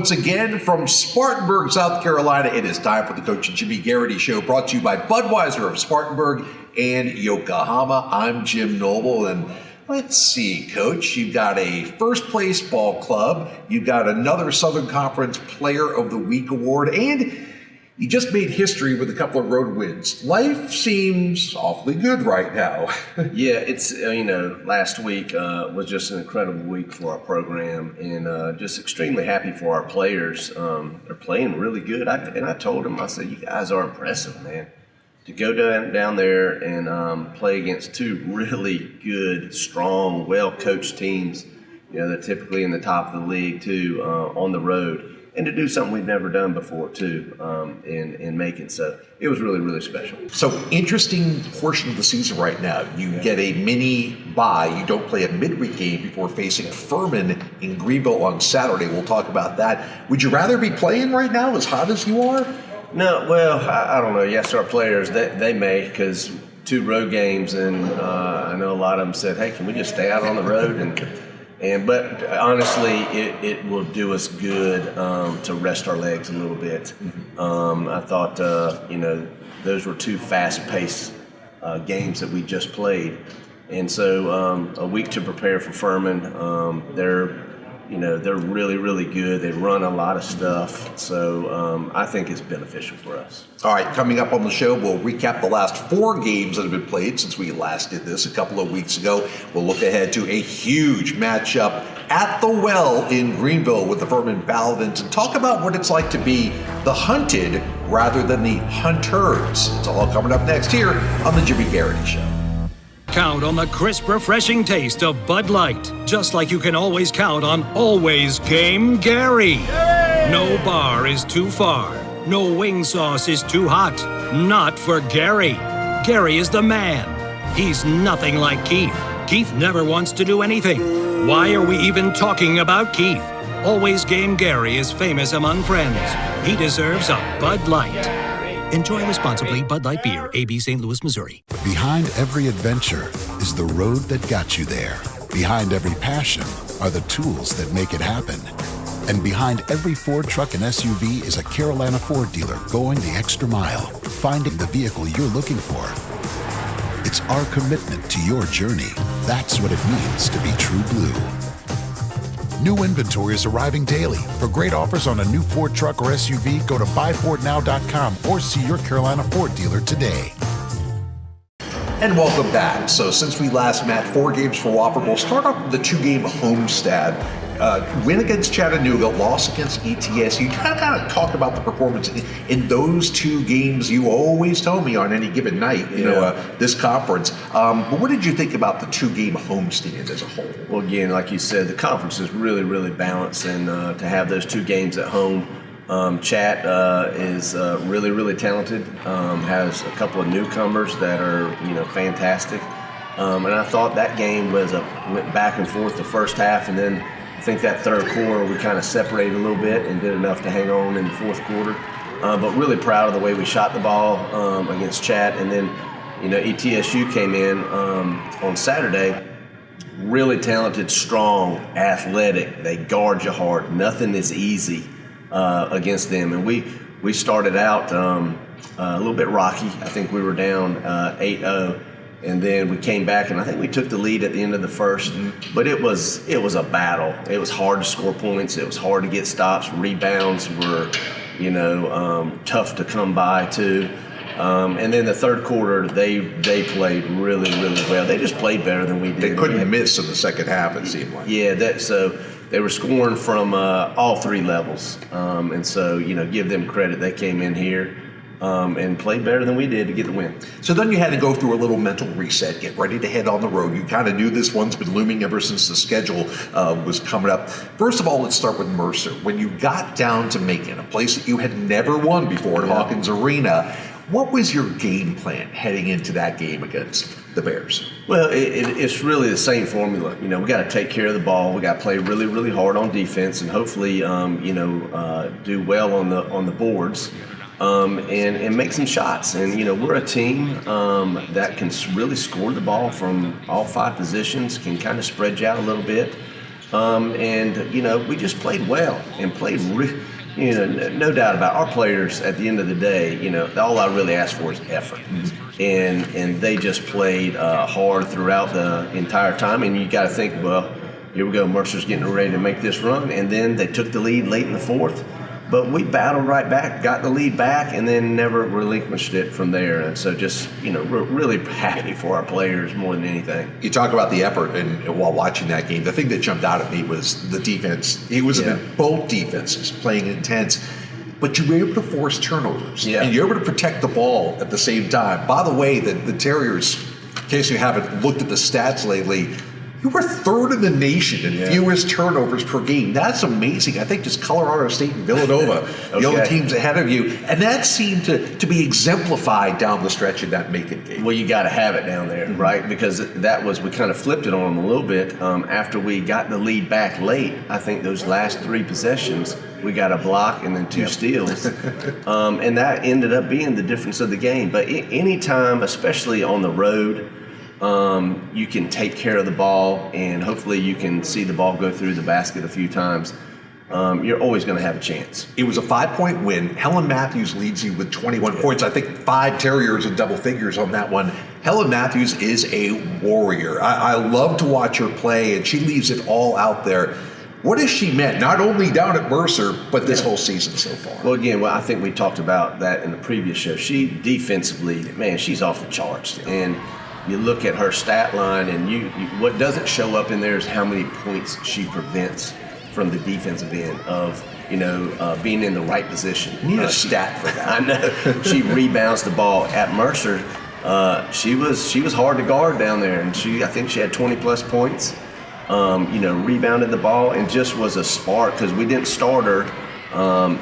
once again from Spartanburg, South Carolina. It is time for the Coach and Jimmy Garrity Show, brought to you by Budweiser of Spartanburg and Yokohama. I'm Jim Noble, and let's see, Coach, you've got a first place ball club, you've got another Southern Conference Player of the Week award, and you just made history with a couple of road wins. Life seems awfully good right now. Yeah, it's, last week was just an incredible week for our program, and just extremely happy for our players. They're playing really good. I told them, I said, you guys are impressive, man. To go down there and play against two really good, strong, well-coached teams, they're typically in the top of the league, too, on the road. And to do something we've never done before, too, in Macon. So it was really, really special. So interesting portion of the season right now. You get a mini bye. You don't play a midweek game before facing Furman in Greenville on Saturday. We'll talk about that. Would you rather be playing right now as hot as you are? No, well, I don't know. Yes, our players, they may, because 2 road games, and I know a lot of them said, hey, can we just stay out on the road? But honestly, it will do us good to rest our legs a little bit. I thought, those were 2 fast-paced games that we just played. And so a week to prepare for Furman. They're really, really good. They run a lot of stuff. So I think it's beneficial for us. All right, coming up on the show, we'll recap the last 4 games that have been played since we last did this a couple of weeks ago. We'll look ahead to a huge matchup at the Well in Greenville with the Furman Paladins and talk about what it's like to be the hunted rather than the hunters. It's all coming up next here on the Jimmy Garrity Show. Count on the crisp, refreshing taste of Bud Light, just like you can always count on Always Game Gary. No bar is too far. No wing sauce is too hot. Not for Gary. Gary is the man. He's nothing like Keith. Keith never wants to do anything. Why are we even talking about Keith? Always Game Gary is famous among friends. He deserves a Bud Light. Enjoy responsibly. Bud Light Beer, AB St. Louis, Missouri. Behind every adventure is the road that got you there. Behind every passion are the tools that make it happen. And behind every Ford truck and SUV is a Carolina Ford dealer going the extra mile, finding the vehicle you're looking for. It's our commitment to your journey. That's what it means to be true blue. New inventory is arriving daily. For great offers on a new Ford truck or SUV, go to buyfordnow.com or see your Carolina Ford dealer today. And welcome back. So since we last met, 4 games for Wofford. We'll start off with the 2-game homestand. Win against Chattanooga, loss against ETS. You kind of talk about the performance in those 2 games. You always tell me on any given night, this conference. But what did you think about the 2-game homestand as a whole? Well, again, like you said, the conference is really, really balanced, and to have those 2 games at home, Chat is really, really talented. Has a couple of newcomers that are, fantastic. And I thought that game went back and forth the first half, and then I think that third quarter we kind of separated a little bit and did enough to hang on in the fourth quarter. But really proud of the way we shot the ball against Chat. And then, ETSU came in on Saturday. Really talented, strong, athletic. They guard you hard. Nothing is easy against them. And we started out a little bit rocky. I think we were down 8-0. And then we came back, and I think we took the lead at the end of the first. But it was a battle. It was hard to score points. It was hard to get stops. Rebounds were, tough to come by too. And then the third quarter, they played really, really well. They just played better than we did. They couldn't miss in the second half, it seemed like. Yeah, so they were scoring from all 3 levels. And so, give them credit. They came in here and played better than we did to get the win. So then you had to go through a little mental reset, get ready to head on the road. You kind of knew this one's been looming ever since the schedule was coming up. First of all, let's start with Mercer. When you got down to Macon, a place that you had never won before at Hawkins Arena, what was your game plan heading into that game against the Bears? Well, it's really the same formula. We got to take care of the ball. We got to play really, really hard on defense, and hopefully, do well on the boards. And make some shots. And, we're a team that can really score the ball from all 5 positions, can kind of spread you out a little bit. And, we just played well and played, no doubt about it. Our players at the end of the day, all I really ask for is effort. And they just played hard throughout the entire time. And you got to think, well, here we go, Mercer's getting ready to make this run. And then they took the lead late in the fourth. But we battled right back, got the lead back, and then never relinquished it from there. And so just, we're really happy for our players more than anything. You talk about the effort, and while watching that game, the thing that jumped out at me was the defense. It was both defenses playing intense, but you were able to force turnovers. Yeah. And you're able to protect the ball at the same time. By the way, the Terriers, in case you haven't looked at the stats lately, you were third in the nation in fewest turnovers per game. That's amazing. I think just Colorado State and Villanova, the other teams ahead of you. And that seemed to be exemplified down the stretch in that Macon game. Well, you got to have it down there, right? Because we kind of flipped it on them a little bit. After we got the lead back late, I think those last 3 possessions, we got a block and then 2 steals. And that ended up being the difference of the game. But anytime, especially on the road, you can take care of the ball, and hopefully you can see the ball go through the basket a few times. You're always going to have a chance. It was a 5-point win. Helen Matthews leads you with 21 points. I think 5 Terriers in double figures on that one. Helen Matthews is a warrior. I love to watch her play, and she leaves it all out there. What has she meant, not only down at Mercer, but this whole season so far? Well, again, I think we talked about that in the previous show. She defensively, man, she's off the charts. And you look at her stat line, and you what doesn't show up in there is how many points she prevents from the defensive end of, being in the right position. You need a stat for that. I know. She rebounds the ball. At Mercer, she was hard to guard down there, and I think she had 20-plus points. Rebounded the ball and just was a spark because we didn't start her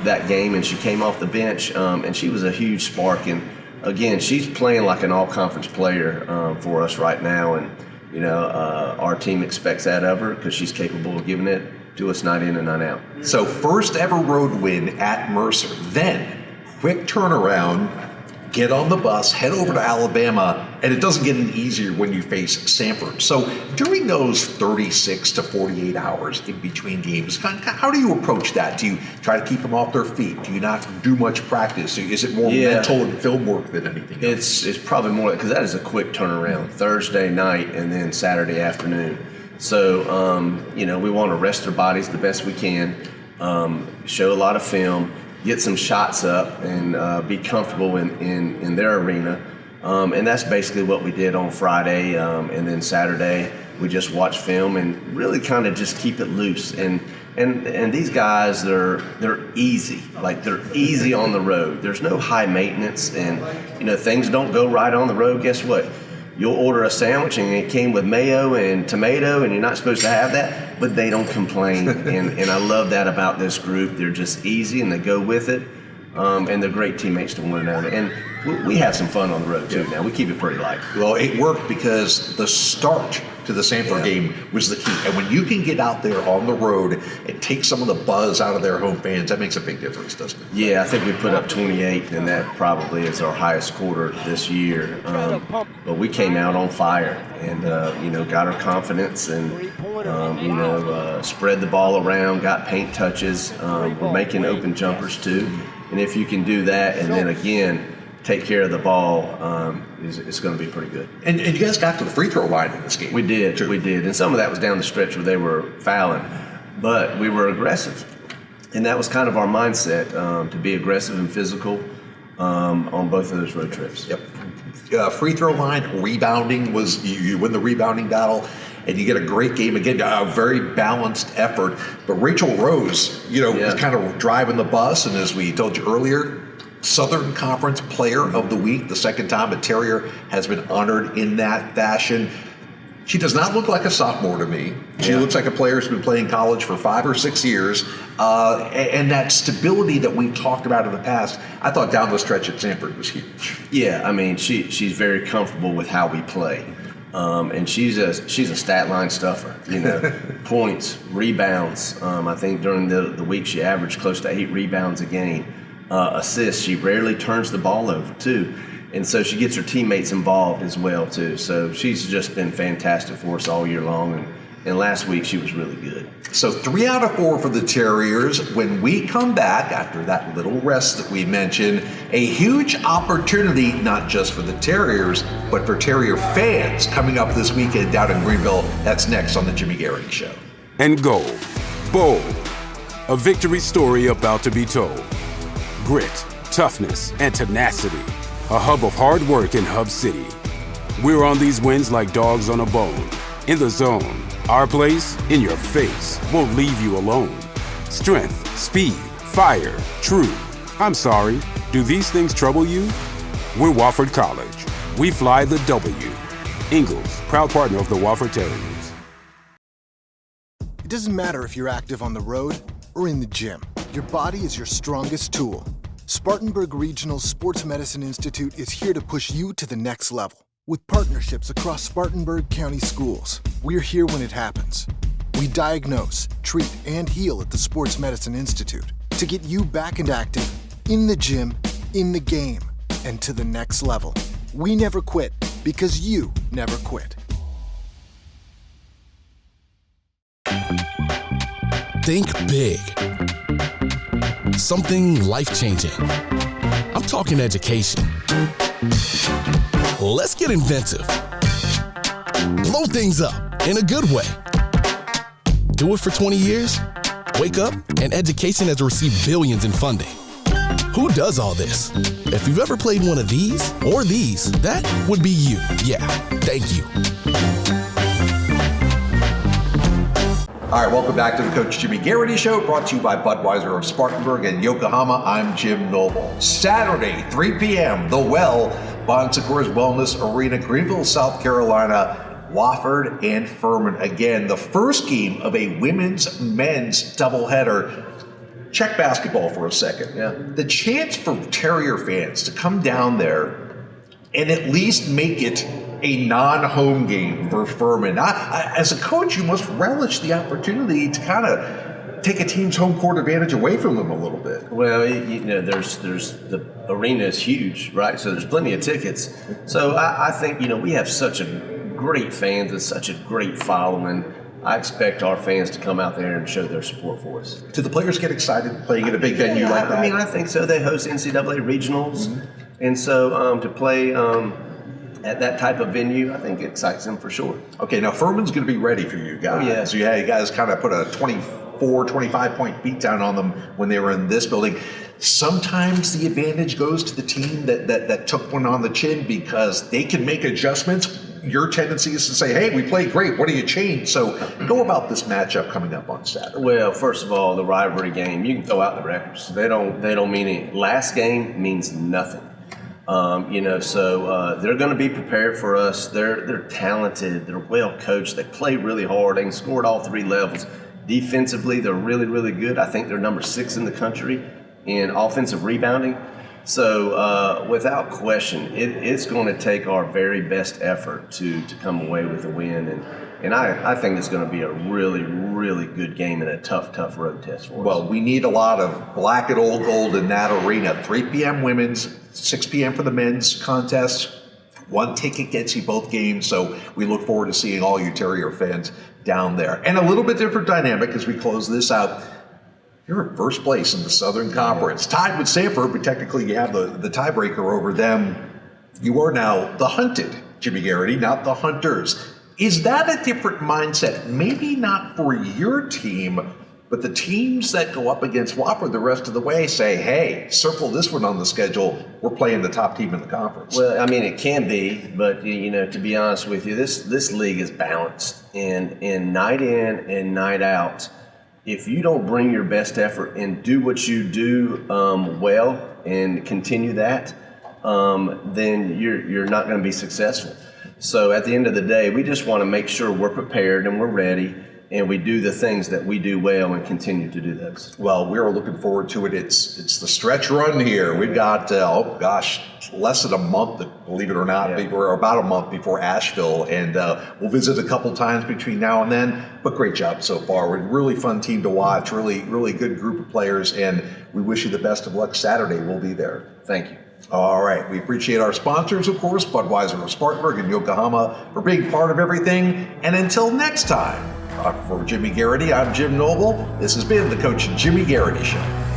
that game, and she came off the bench, and she was a huge spark. And again, she's playing like an all-conference player for us right now, and our team expects that of her because she's capable of giving it to us night in and night out. So first ever road win at Mercer, then quick turnaround, get on the bus, head over to Alabama, and it doesn't get any easier when you face Samford. So during those 36 to 48 hours in between games, how do you approach that? Do you try to keep them off their feet? Do you not do much practice? Is it more mental and film work than anything else? It's probably more, because that is a quick turnaround, Thursday night and then Saturday afternoon. So, we want to rest our bodies the best we can, show a lot of film, get some shots up, and be comfortable in their arena. And that's basically what we did on Friday. And then Saturday, we just watched film and really kind of just keep it loose. And these guys, they're easy. Like, they're easy on the road. There's no high maintenance, and, things don't go right on the road. Guess what? You'll order a sandwich and it came with mayo and tomato, and you're not supposed to have that, but they don't complain. and I love that about this group. They're just easy and they go with it. And they're great teammates to one another. And we have some fun on the road too now. We keep it pretty light. Well, it worked because the start to the Samford game was the key. And when you can get out there on the road and take some of the buzz out of their home fans, that makes a big difference, doesn't it? Yeah, I think we put up 28, and that probably is our highest quarter this year. But we came out on fire and, got our confidence and, spread the ball around, got paint touches. We're making open jumpers too. And if you can do that and then again take care of the ball, it's going to be pretty good. And you guys got to the free throw line in this game. We did. Too. We did. And some of that was down the stretch where they were fouling. But we were aggressive. And that was kind of our mindset, to be aggressive and physical on both of those road trips. Yep. Free throw line, rebounding was, you win the rebounding battle. And you get a great game again, a very balanced effort. But Rachel Rose, was kind of driving the bus, and as we told you earlier, Southern Conference Player of the Week, the second time a Terrier has been honored in that fashion. She does not look like a sophomore to me. She looks like a player who's been playing college for 5 or 6 years. And that stability that we talked about in the past, I thought down the stretch at Samford was huge. Yeah, I mean, she's very comfortable with how we play. And she's a stat line stuffer, points, rebounds. I think during the week she averaged close to 8 rebounds a game. Assists, she rarely turns the ball over too. And so she gets her teammates involved as well too. So she's just been fantastic for us all year long. And last week she was really good. So 3 out of 4 for the Terriers. When we come back after that little rest that we mentioned, a huge opportunity not just for the Terriers, but for Terrier fans coming up this weekend down in Greenville. That's next on the Jimmy Garrity Show. And gold, bold, a victory story about to be told. Grit, toughness, and tenacity, a hub of hard work in Hub City. We're on these wins like dogs on a bone. In the zone, our place, in your face, won't leave you alone. Strength, speed, fire, true. I'm sorry, do these things trouble you? We're Wofford College. We fly the W. Ingalls, proud partner of the Wofford Terriers. It doesn't matter if you're active on the road or in the gym. Your body is your strongest tool. Spartanburg Regional Sports Medicine Institute is here to push you to the next level. With partnerships across Spartanburg County schools, we're here when it happens. We diagnose, treat, and heal at the Sports Medicine Institute to get you back and active, in the gym, in the game, and to the next level. We never quit because you never quit. Think big. Something life-changing. I'm talking education. Let's get inventive. Blow things up in a good way. Do it for 20 years? Wake up and education has received billions in funding. Who does all this? If you've ever played one of these or these, that would be you. Yeah, thank you. All right, welcome back to the Coach Jimmy Garrity Show, brought to you by Budweiser of Spartanburg and Yokohama. I'm Jim Noble. Saturday, 3 p.m., The Well, Bon Secours Wellness Arena, Greenville, South Carolina, Wofford and Furman. Again, the first game of a women's-men's doubleheader. Check basketball for a second. Yeah. The chance for Terrier fans to come down there and at least make it a non-home game for Furman. As a coach, you must relish the opportunity to kind of take a team's home court advantage away from them a little bit. Well, there's the arena is huge, right? So there's plenty of tickets. So I think, we have such a great fans and such a great following. I expect our fans to come out there and show their support for us. Do the players get excited playing at a big venue like that? I mean, I think so. They host NCAA regionals. And so to play at that type of venue, I think it excites them for sure. Okay, now Furman's going to be ready for you guys. Oh, yeah. So you guys kind of put a 24, 25-point beat down on them when they were in this building. Sometimes the advantage goes to the team that took one on the chin because they can make adjustments. Your tendency is to say, hey, we played great, what do you change? So go about this matchup coming up on Saturday. Well, first of all, the rivalry game, you can throw out the records. They don't mean anything. Last game means nothing. So they're going to be prepared for us. They're talented. They're well coached. They play really hard. They can score at all 3 levels. Defensively, they're really, really good. I think they're number 6 in the country in offensive rebounding. So without question, it's going to take our very best effort to come away with a win. And I think it's going to be a really, really good game and a tough road test for us. Well, we need a lot of black and old gold in that arena. 3 p.m. women's, 6 p.m. for the men's contest. 1 ticket gets you both games, so we look forward to seeing all you Terrier fans down there. And a little bit different dynamic as we close this out. You're in first place in the Southern Conference. Tied with Sanford, but technically you have the tiebreaker over them. You are now the hunted, Jimmy Garrity, not the hunters. Is that a different mindset? Maybe not for your team, but the teams that go up against Wofford the rest of the way say, hey, circle this one on the schedule. We're playing the top team in the conference. Well, I mean, it can be, but, to be honest with you, this league is balanced. And night in and night out, if you don't bring your best effort and do what you do well and continue that, then you're not going to be successful. So at the end of the day, we just want to make sure we're prepared and we're ready and we do the things that we do well and continue to do those. Well, we're looking forward to it. It's the stretch run here. We've got, less than a month, believe it or not, or about a month before Asheville, and we'll visit a couple times between now and then, but great job so far. We're a really fun team to watch, really, really good group of players, and we wish you the best of luck Saturday. We'll be there. Thank you. All right. We appreciate our sponsors, of course, Budweiser of Spartanburg and Yokohama, for being part of everything. And until next time, For Jimmy Garrity, I'm Jim Noble. This has been the Coach Jimmy Garrity Show.